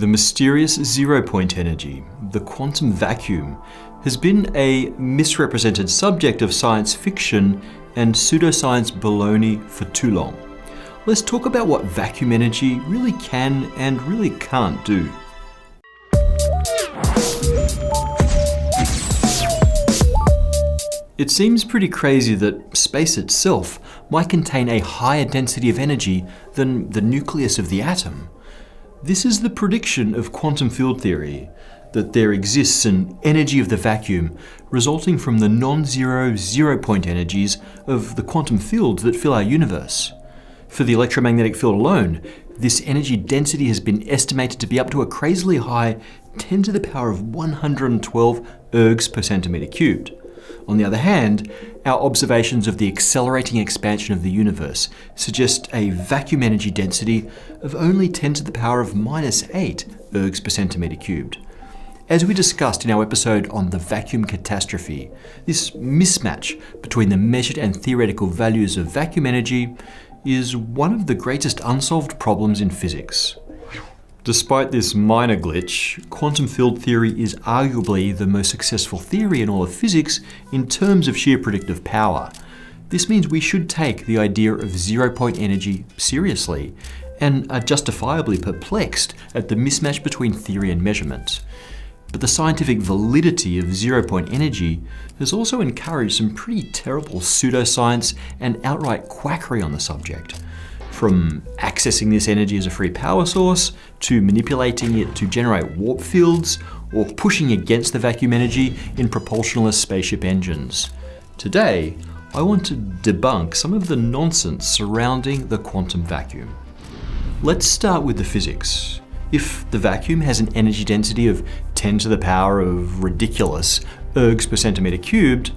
The mysterious zero-point energy, the quantum vacuum, has been a misrepresented subject of science fiction and pseudoscience baloney for too long. Let's talk about what vacuum energy really can and really can't do. It seems pretty crazy that space itself might contain a higher density of energy than the nucleus of the atom. This is the prediction of quantum field theory, that there exists an energy of the vacuum resulting from the non-zero zero-point energies of the quantum fields that fill our universe. For the electromagnetic field alone, this energy density has been estimated to be up to a crazily high 10 to the power of 112 ergs per centimeter cubed. On the other hand, our observations of the accelerating expansion of the universe suggest a vacuum energy density of only 10 to the power of minus 8 ergs per centimeter cubed. As we discussed in our episode on the vacuum catastrophe, this mismatch between the measured and theoretical values of vacuum energy is one of the greatest unsolved problems in physics. Despite this minor glitch, quantum field theory is arguably the most successful theory in all of physics in terms of sheer predictive power. This means we should take the idea of zero-point energy seriously and are justifiably perplexed at the mismatch between theory and measurement. But the scientific validity of zero-point energy has also encouraged some pretty terrible pseudoscience and outright quackery on the subject. From accessing this energy as a free power source, to manipulating it to generate warp fields, or pushing against the vacuum energy in propulsionless spaceship engines. Today, I want to debunk some of the nonsense surrounding the quantum vacuum. Let's start with the physics. If the vacuum has an energy density of 10 to the power of ridiculous ergs per centimeter cubed,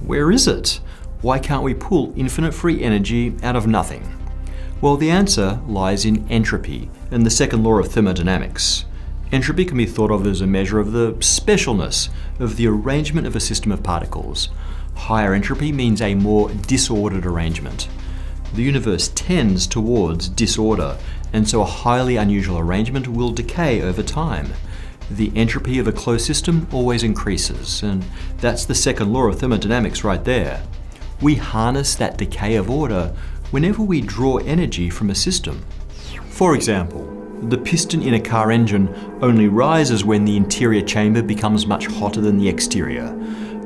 where is it? Why can't we pull infinite free energy out of nothing? Well, the answer lies in entropy and the second law of thermodynamics. Entropy can be thought of as a measure of the specialness of the arrangement of a system of particles. Higher entropy means a more disordered arrangement. The universe tends towards disorder, and so a highly unusual arrangement will decay over time. The entropy of a closed system always increases, and that's the second law of thermodynamics right there. We harness that decay of order whenever we draw energy from a system. For example, the piston in a car engine only rises when the interior chamber becomes much hotter than the exterior.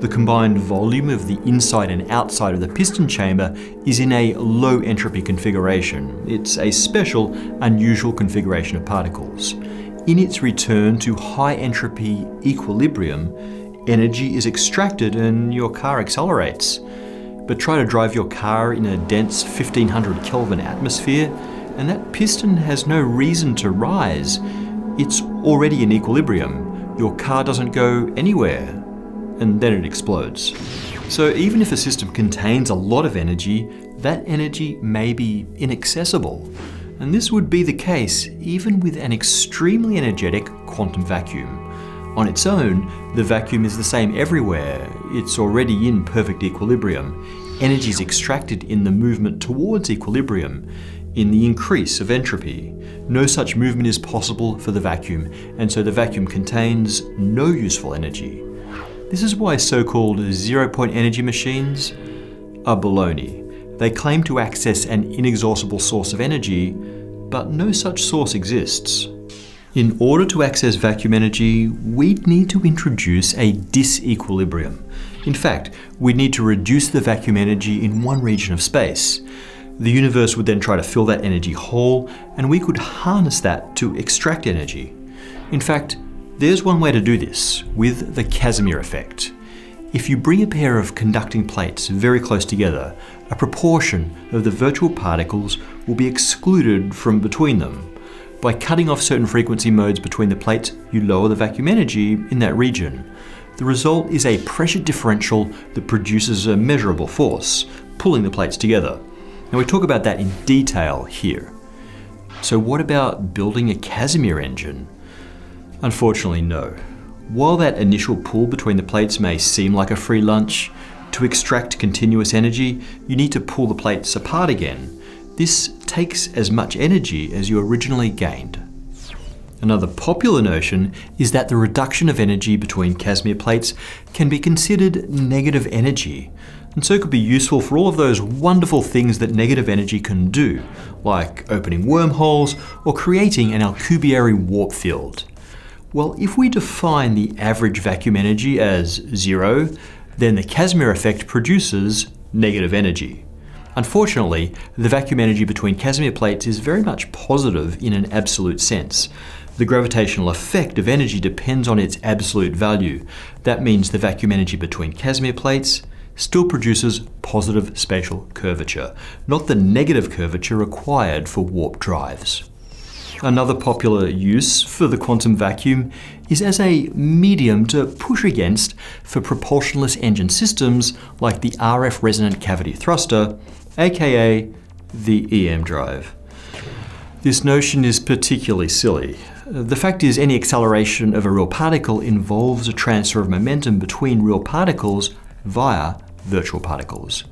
The combined volume of the inside and outside of the piston chamber is in a low entropy configuration. It's a special, unusual configuration of particles. In its return to high entropy equilibrium, energy is extracted and your car accelerates. But try to drive your car in a dense 1500 Kelvin atmosphere, and that piston has no reason to rise. It's already in equilibrium. Your car doesn't go anywhere, and then it explodes. So even if a system contains a lot of energy, that energy may be inaccessible. And this would be the case even with an extremely energetic quantum vacuum. On its own, the vacuum is the same everywhere. It's already in perfect equilibrium. Energy is extracted in the movement towards equilibrium, in the increase of entropy. No such movement is possible for the vacuum, and so the vacuum contains no useful energy. This is why so-called zero-point energy machines are baloney. They claim to access an inexhaustible source of energy, but no such source exists. In order to access vacuum energy, we'd need to introduce a disequilibrium. In fact, we'd need to reduce the vacuum energy in one region of space. The universe would then try to fill that energy whole, and we could harness that to extract energy. In fact, there's one way to do this, with the Casimir effect. If you bring a pair of conducting plates very close together, a proportion of the virtual particles will be excluded from between them. By cutting off certain frequency modes between the plates, you lower the vacuum energy in that region. The result is a pressure differential that produces a measurable force, pulling the plates together. Now we talk about that in detail here. So what about building a Casimir engine? Unfortunately, no. While that initial pull between the plates may seem like a free lunch, to extract continuous energy, you need to pull the plates apart again. This takes as much energy as you originally gained. Another popular notion is that the reduction of energy between Casimir plates can be considered negative energy, and so could be useful for all of those wonderful things that negative energy can do, like opening wormholes or creating an Alcubierre warp field. Well, if we define the average vacuum energy as 0, then the Casimir effect produces negative energy. Unfortunately, the vacuum energy between Casimir plates is very much positive in an absolute sense. The gravitational effect of energy depends on its absolute value. That means the vacuum energy between Casimir plates still produces positive spatial curvature, not the negative curvature required for warp drives. Another popular use for the quantum vacuum is as a medium to push against for propulsionless engine systems like the RF resonant cavity thruster, aka the EM drive. This notion is particularly silly. The fact is, any acceleration of a real particle involves a transfer of momentum between real particles via virtual particles.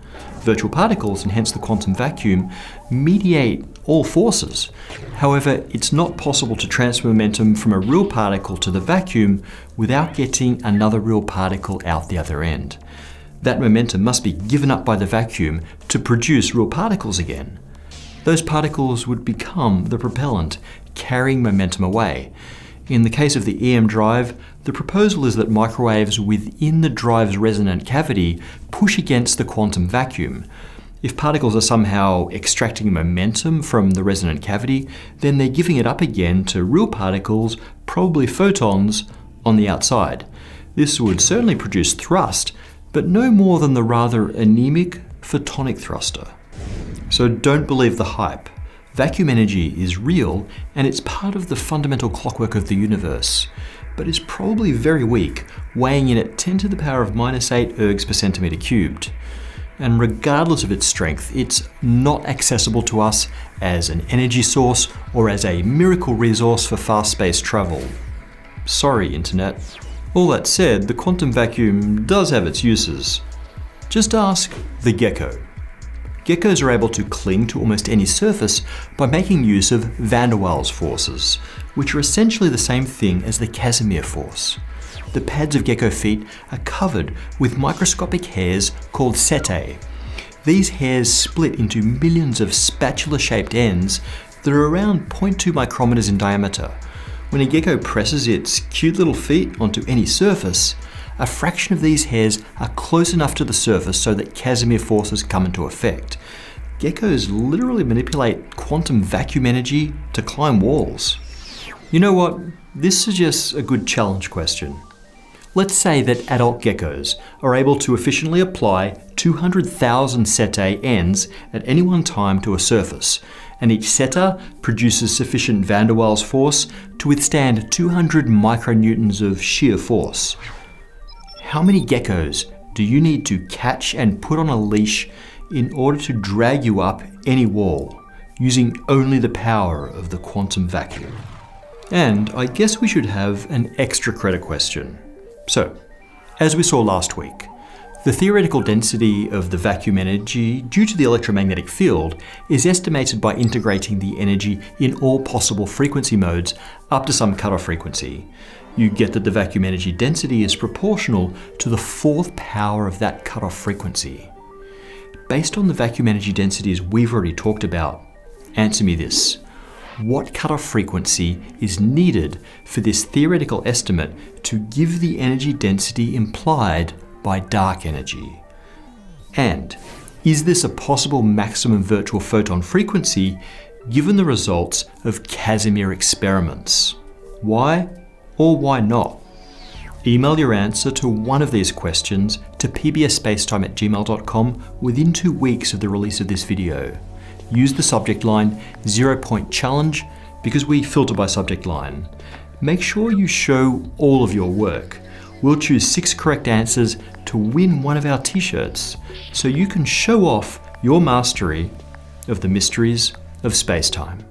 Virtual particles, and hence the quantum vacuum, mediate all forces. However, it's not possible to transfer momentum from a real particle to the vacuum without getting another real particle out the other end. That momentum must be given up by the vacuum to produce real particles again. Those particles would become the propellant, carrying momentum away. In the case of the EM drive, the proposal is that microwaves within the drive's resonant cavity push against the quantum vacuum. If particles are somehow extracting momentum from the resonant cavity, then they're giving it up again to real particles, probably photons, on the outside. This would certainly produce thrust, but no more than the rather anemic photonic thruster. So don't believe the hype. Vacuum energy is real, and it's part of the fundamental clockwork of the universe, but is probably very weak, weighing in at 10 to the power of -8 ergs per centimeter cubed. And regardless of its strength, it's not accessible to us as an energy source or as a miracle resource for fast space travel. Sorry, Internet. All that said, the quantum vacuum does have its uses. Just ask the gecko. Geckos are able to cling to almost any surface by making use of van der Waals forces, which are essentially the same thing as the Casimir force. The pads of gecko feet are covered with microscopic hairs called setae. These hairs split into millions of spatula-shaped ends that are around 0.2 micrometers in diameter. When a gecko presses its cute little feet onto any surface, a fraction of these hairs are close enough to the surface so that Casimir forces come into effect. Geckos literally manipulate quantum vacuum energy to climb walls. You know what? This suggests a good challenge question. Let's say that adult geckos are able to efficiently apply 200,000 setae ends at any one time to a surface, and each seta produces sufficient van der Waals force to withstand 200 micronewtons of shear force. How many geckos do you need to catch and put on a leash in order to drag you up any wall, using only the power of the quantum vacuum? And I guess we should have an extra credit question. So, as we saw last week, the theoretical density of the vacuum energy due to the electromagnetic field is estimated by integrating the energy in all possible frequency modes up to some cutoff frequency. You get that the vacuum energy density is proportional to the fourth power of that cutoff frequency. Based on the vacuum energy densities we've already talked about, answer me this. What cutoff frequency is needed for this theoretical estimate to give the energy density implied by dark energy? And is this a possible maximum virtual photon frequency given the results of Casimir experiments? Why or why not? Email your answer to one of these questions to pbsspacetime@gmail.com within 2 weeks of the release of this video. Use the subject line 0-point challenge because we filter by subject line. Make sure you show all of your work. We'll choose 6 correct answers to win one of our t-shirts so you can show off your mastery of the mysteries of space-time.